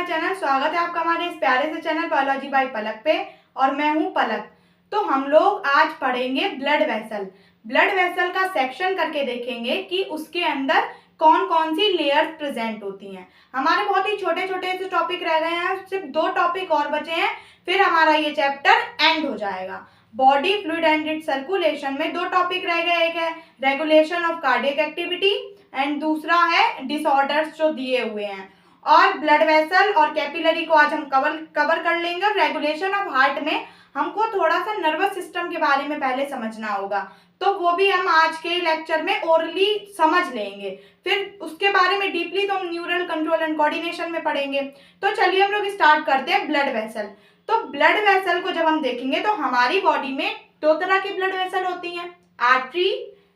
My channel. स्वागत है आपका हमारे इस प्यारे से चैनल बायोलॉजी बाय पलक पे और मैं हूं पलक। तो हम लोग आज पढ़ेंगे ब्लड वेसल। ब्लड वेसल का सेक्शन करके देखेंगे कि उसके अंदर कौन कौन सी लेयर्स प्रेजेंट होती हैं। हमारे बहुत ही छोटे छोटे से टॉपिक रह गए हैं, सिर्फ 2 टॉपिक और बचे हैं, फिर हमारा ये चैप्टर एंड हो जाएगा। Body fluid and it's circulation में 2 टॉपिक रह गए, एक है regulation of cardiac activity and दूसरा है डिसऑर्डर्स जो दिए हुए हैं। और ब्लड वेसल और कैपिलरी को आज हम कवर कर लेंगे। और रेगुलेशन ऑफ हार्ट में हमको थोड़ा सा नर्वस सिस्टम के बारे में पहले समझना होगा, तो वो भी हम आज के लेक्चर में ओरली समझ लेंगे। फिर उसके बारे में डीपली तो हम न्यूरल कंट्रोल एंड कोऑर्डिनेशन में पढ़ेंगे। तो चलिए हम लोग स्टार्ट करते हैं ब्लड वेसल। तो ब्लड वेसल को जब हम देखेंगे तो हमारी बॉडी में 2 तरह की ब्लड वेसल होती हैं, artery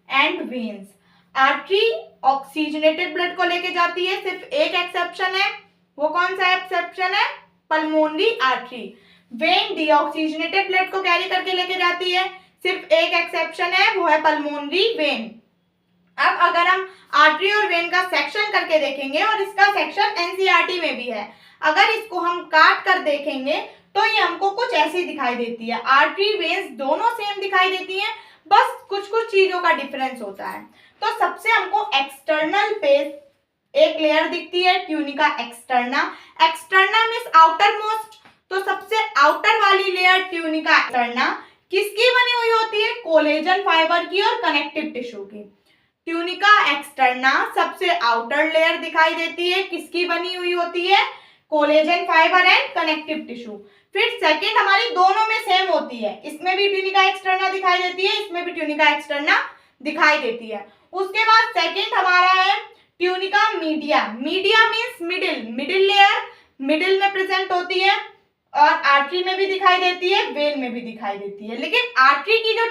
and veins. Artery oxygenated blood को लेके जाती है, सिर्फ एक एक्सेप्शन है। वो कौन सा एक्सेप्शन है? Pulmonary artery. When deoxygenated blood को कैरी करके लेके जाती है, सिर्फ एक एक्सेप्शन है, वो है पल्मोनरी वेन। अब अगर हम आर्टरी और वेन का सेक्शन करके देखेंगे, और इसका सेक्शन एनसीईआरटी में भी है, अगर इसको हम काट कर देखेंगे तो ये हमको कुछ ऐसी दिखाई देती है। आर्टरी वेन्स दोनों सेम दिखाई देती हैं, बस कुछ कुछ चीजों का डिफरेंस होता है। तो सबसे हमको एक्सटर्नल फेस एक लेयर दिखती है, tunica externa. Externa means outer most, तो सबसे आउटर वाली लेयर ट्यूनिका एक्सटर्ना किसकी बनी हुई होती है? कोलेजन फाइबर की और कनेक्टिव टिश्यू की। ट्यूनिका एक्सटर्ना सबसे आउटर लेयर दिखाई देती है, किसकी बनी हुई होती है? Collagen fibre and connective tissue. फिर सेकंड हमारी दोनों में सेम होती है, इसमें भी ट्यूनिका एक्सटर्ना दिखाई देती है, इसमें भी ट्यूनिका एक्सटर्ना दिखाई देती है। उसके बाद सेकंड हमारा है tunica media. Media means middle layer, middle में प्रेजेंट होती है और आर्टरी में भी दिखाई देती है, वेन में भी दिखाई देती है। लेकिन आर्टरी की जो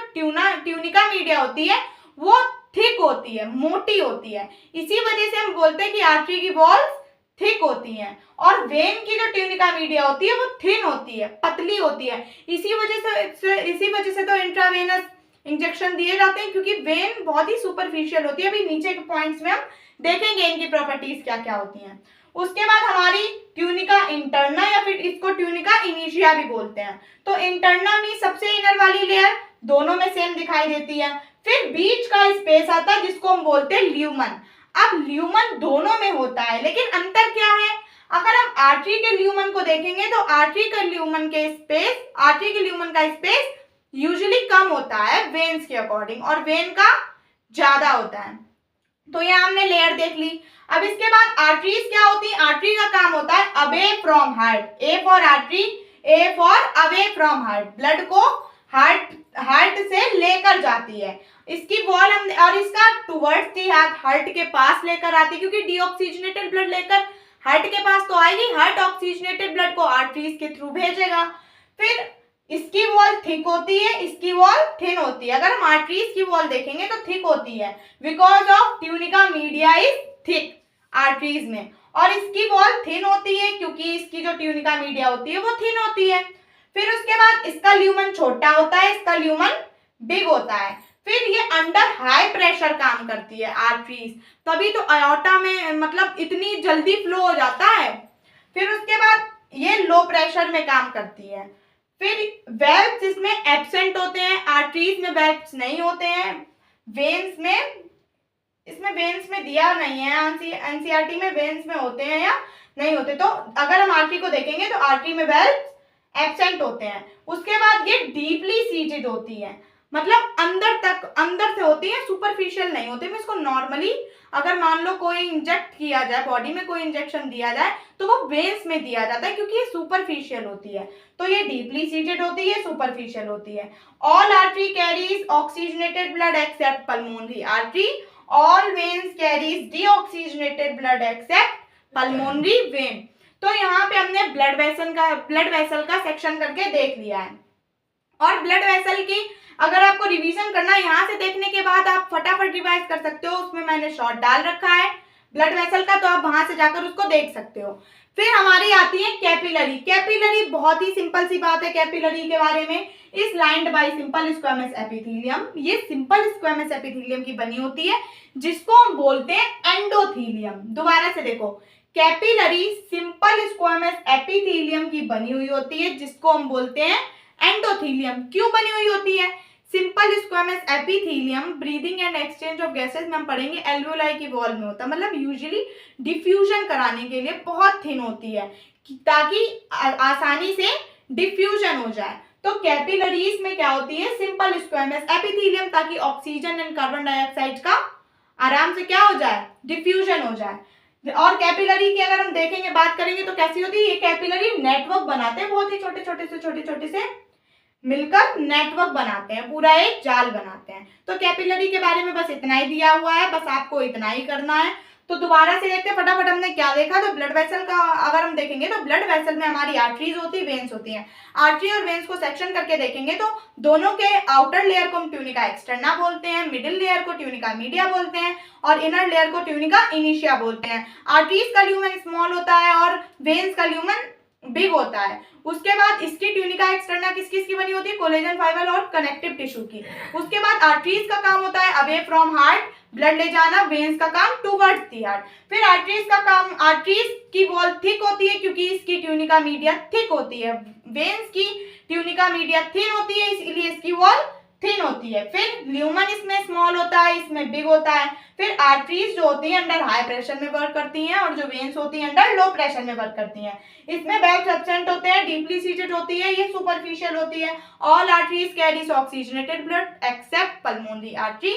ट्यूनिका मीडिया होती है वो थिक होती है, मोटी होती है, इसी वजह से हम बोलते हैं कि आर्टरी की वॉल्स थिक होती हैं। और वेन की जो ट्यूनिका मीडिया होती है वो थिन होती है, पतली होती है। इसी वजह से तो इंट्रावेनस इंजेक्शन दिए जाते हैं, क्योंकि वेन बहुत ही सुपरफिशियल होती है। अभी नीचे के पॉइंट्स में हम देखेंगे इनकी प्रॉपर्टीज क्या क्या होती हैं। उसके बाद हमारी ट्यूनिका इंटरना, या फिर इसको ट्यूनिका इनिशिया भी बोलते हैं। तो इंटरना में सबसे इनर वाली लेयर दोनों में सेम दिखाई देती है। फिर बीच का स्पेस आता है जिसको हम बोलते हैं ल्यूमन। अब ल्यूमन दोनों में होता है, लेकिन अंतर क्या है? अगर हम आर्टरी के ल्यूमन को देखेंगे तो आर्टरी के ल्यूमन का स्पेस यूजुअली कम होता है वेन्स के अकॉर्डिंग, और वेन का ज्यादा होता है। तो ये हमने लेयर देख ली। अब इसके बाद आर्टरीज क्या होती है? आर्टरी का काम होता है away from heart. A for artery, A for away from heart. Blood को हार्ट से लेकर जाती है। इसकी वॉल हम और इसका टुवर्ड्स दी हार्ट के पास लेकर आती है, क्योंकि डीऑक्सीजनेटेड ब्लड लेकर हार्ट के पास तो आएगी, हार्ट ऑक्सीजनेटेड ब्लड को आर्टरीज के थ्रू भेजेगा। फिर इसकी वॉल थिक होती है, इसकी वॉल थिन होती है। अगर हम आर्टरीज की वॉल देखेंगे तो थिक होती है, because of tunica media is thick arteries में। और इसकी वॉल थिन होती है क्योंकि इसकी जो ट्यूनिका मीडिया होती है वो थिन होती है। फिर उसके बाद इसका ल्यूमन छोटा होता है, इसका ल्यूमन बिग होता है। फिर ये अंडर हाई प्रेशर काम करती है आर्टरीज, तभी तो अयोर्टा में मतलब इतनी जल्दी फ्लो हो जाता है। फिर उसके बाद ये लो प्रेशर में काम करती है। फिर वेल्व्स इसमें एब्सेंट होते हैं, आर्टरीज में वेल्व्स नहीं होते हैं। वेन्स में दिया नहीं है, एनसीईआरटी में वेन्स में होते हैं या नहीं होते। तो अगर हम आर्टरी को देखेंगे तो आर्टरी में वेल्व्स एब्सेंट होते हैं। उसके बाद ये डीपली सीटेड होती है, मतलब अंदर से होती है, सुपरफिशियल नहीं होती। मैं इसको नॉर्मली अगर मान लो कोई इंजेक्ट किया जाए, बॉडी में कोई इंजेक्शन दिया जाए तो वो वेन्स में दिया जाता है, क्योंकि ये सुपरफिशियल होती है। तो ये डीपली सीटेड होती है, सुपरफिशियल होती है। All artery carries oxygenated blood accept pulmonary artery. All veins carries deoxygenated blood accept pulmonary vein. तो यहाँ पे हमने ब्लड वेसल का सेक्शन करके देख लिया है। और ब्लड वेसल की अगर आपको रिवीजन करना है, यहाँ से देखने के बाद आप फटाफट रिवाइज कर सकते हो, उसमें मैंने शॉर्ट डाल रखा है ब्लड वेसल का, तो आप वहां से जाकर उसको देख सकते हो। फिर हमारी आती है कैपिलरी। कैपिलरी बहुत ही सिंपल सी बात है कैपिलरी के बारे में। Is lined by simple squamous epithelium. ये सिंपल स्क्वेमस एपिथेलियम की बनी होती है, जिसको हम बोलते हैं एंडोथेलियम। दोबारा से देखो, कैपिलरी सिंपल स्क्वामस एपिथेलियम की बनी हुई होती है, जिसको हम बोलते हैं एंडोथेलियम। क्यों बनी हुई होती है? Simple squamous epithelium breathing and exchange of gases में हम पढ़ेंगे एल्वेओलाई की वॉल में होता है, मतलब यूजुअली डिफ्यूजन कराने के लिए बहुत थिन होती है ताकि आसानी से डिफ्यूजन हो जाए। तो कैपिलरीज में क्या होती है? सिंपल स्क्वामस एपिथेलियम, ताकि ऑक्सीजन एंड कार्बन डाइऑक्साइड का आराम से क्या हो जाए? डिफ्यूजन हो जाए। और कैपिलरी की अगर हम देखेंगे, बात करेंगे तो कैसी होती है? ये कैपिलरी नेटवर्क बनाते हैं, बहुत ही छोटे छोटे से मिलकर नेटवर्क बनाते हैं, पूरा एक जाल बनाते हैं। तो कैपिलरी के बारे में बस इतना ही दिया हुआ है, बस आपको इतना ही करना है। तो दोबारा से देखते हैं फटाफट हमने क्या देखा। तो ब्लड वेसल का अगर हम देखेंगे तो ब्लड वेसल में हमारी आर्टरीज होती है, वेन्स होती हैं। आर्टरी और वेन्स को सेक्शन करके देखेंगे तो दोनों के आउटर लेयर को हम ट्यूनिका एक्सटर्ना बोलते हैं, मिडिल लेयर को ट्यूनिका मीडिया बोलते हैं और इनर लेयर को ट्यूनिका इनिशिया बोलते हैं। आर्टरीज का ल्यूमेन स्मॉल होता है और वेन्स का ल्यूमेन बिग होता है। उसके बाद इसकी ट्यूनिका एक्सटर्ना किस की बनी होती है? कोलेजन फाइबर और कनेक्टिव टिश्यू की। उसके बाद आर्टरीज का काम होता है अवे फ्रॉम हार्ट ब्लड ले जाना, वेन्स का काम टूवर्ड्स दी हार्ट। फिर आर्टरीज का काम, आर्टरीज की वॉल थिक होती है क्योंकि इसकी ट्यूनिका मीडिया थिक होती है। वेन्स की ट्यूनिका मीडिया थिन होती है, इसलिए इसकी वॉल थिन होती है। फिर ल्यूमन इसमें स्मॉल होता है, इसमें बिग होता है। फिर आर्टरीज जो होती है अंडर हाई प्रेशर में वर्क करती हैं और जो वेन्स होती है अंडर लो प्रेशर में वर्क करती हैं। इसमें बैक्स एब्सेंट होते हैं, डीपली सीटेड होती है, ये सुपरफिशियल होती है। All arteries carries oxygenated blood accept pulmonary artery.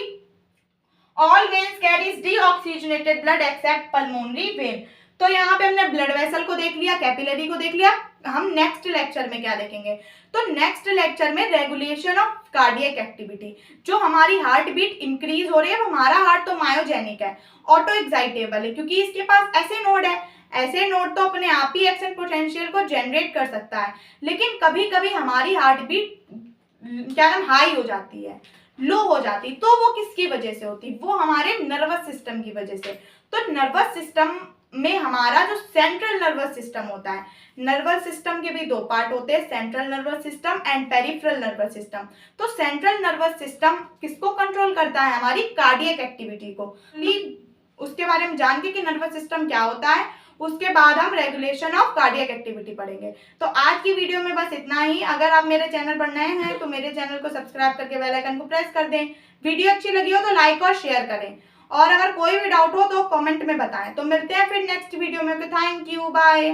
All veins carries deoxygenated blood accept pulmonary vein. तो यहाँ पे हमने ब्लड वेसल को देख लिया, कैपिलरी को देख लिया। हम नेक्स्ट लेक्चर में क्या देखेंगे? तो नेक्स्ट लेक्चर में रेगुलेशन ऑफ कार्डियक एक्टिविटी। जो हमारी हार्ट बीट इंक्रीज हो रही है, हमारा हार्ट तो मायोजेनिक है, ऑटो एक्साइटेबल है, क्योंकि इसके पास ऐसे नोड है। ऐसे नोड तो अपने आप ही एक्शन पोटेंशियल को जनरेट कर सकता है, लेकिन कभी कभी हमारी हार्ट बीट क्या नाम हाई हो जाती है, लो हो जाती, तो वो किसकी वजह से होती? वो हमारे नर्वस सिस्टम की वजह से। तो नर्वस सिस्टम में हमारा जो सेंट्रल नर्वस सिस्टम होता है, नर्वस सिस्टम के भी दो पार्ट होते हैं, central nervous system and peripheral nervous system. तो सेंट्रल नर्वस सिस्टम किसको कंट्रोल करता है? हमारी कार्डियक एक्टिविटी को। उसके बारे में जान के कि नर्वस सिस्टम क्या होता है, उसके बाद हम रेगुलेशन ऑफ कार्डियक एक्टिविटी पढ़ेंगे। तो आज की वीडियो में बस इतना ही। अगर आप मेरे चैनल पर नए हैं तो मेरे चैनल को सब्सक्राइब करके बेल आइकन को प्रेस कर दें। वीडियो अच्छी लगी हो तो लाइक और शेयर करें, और अगर कोई भी डाउट हो तो कमेंट में बताएं। तो मिलते हैं फिर नेक्स्ट वीडियो में। Thank you, bye.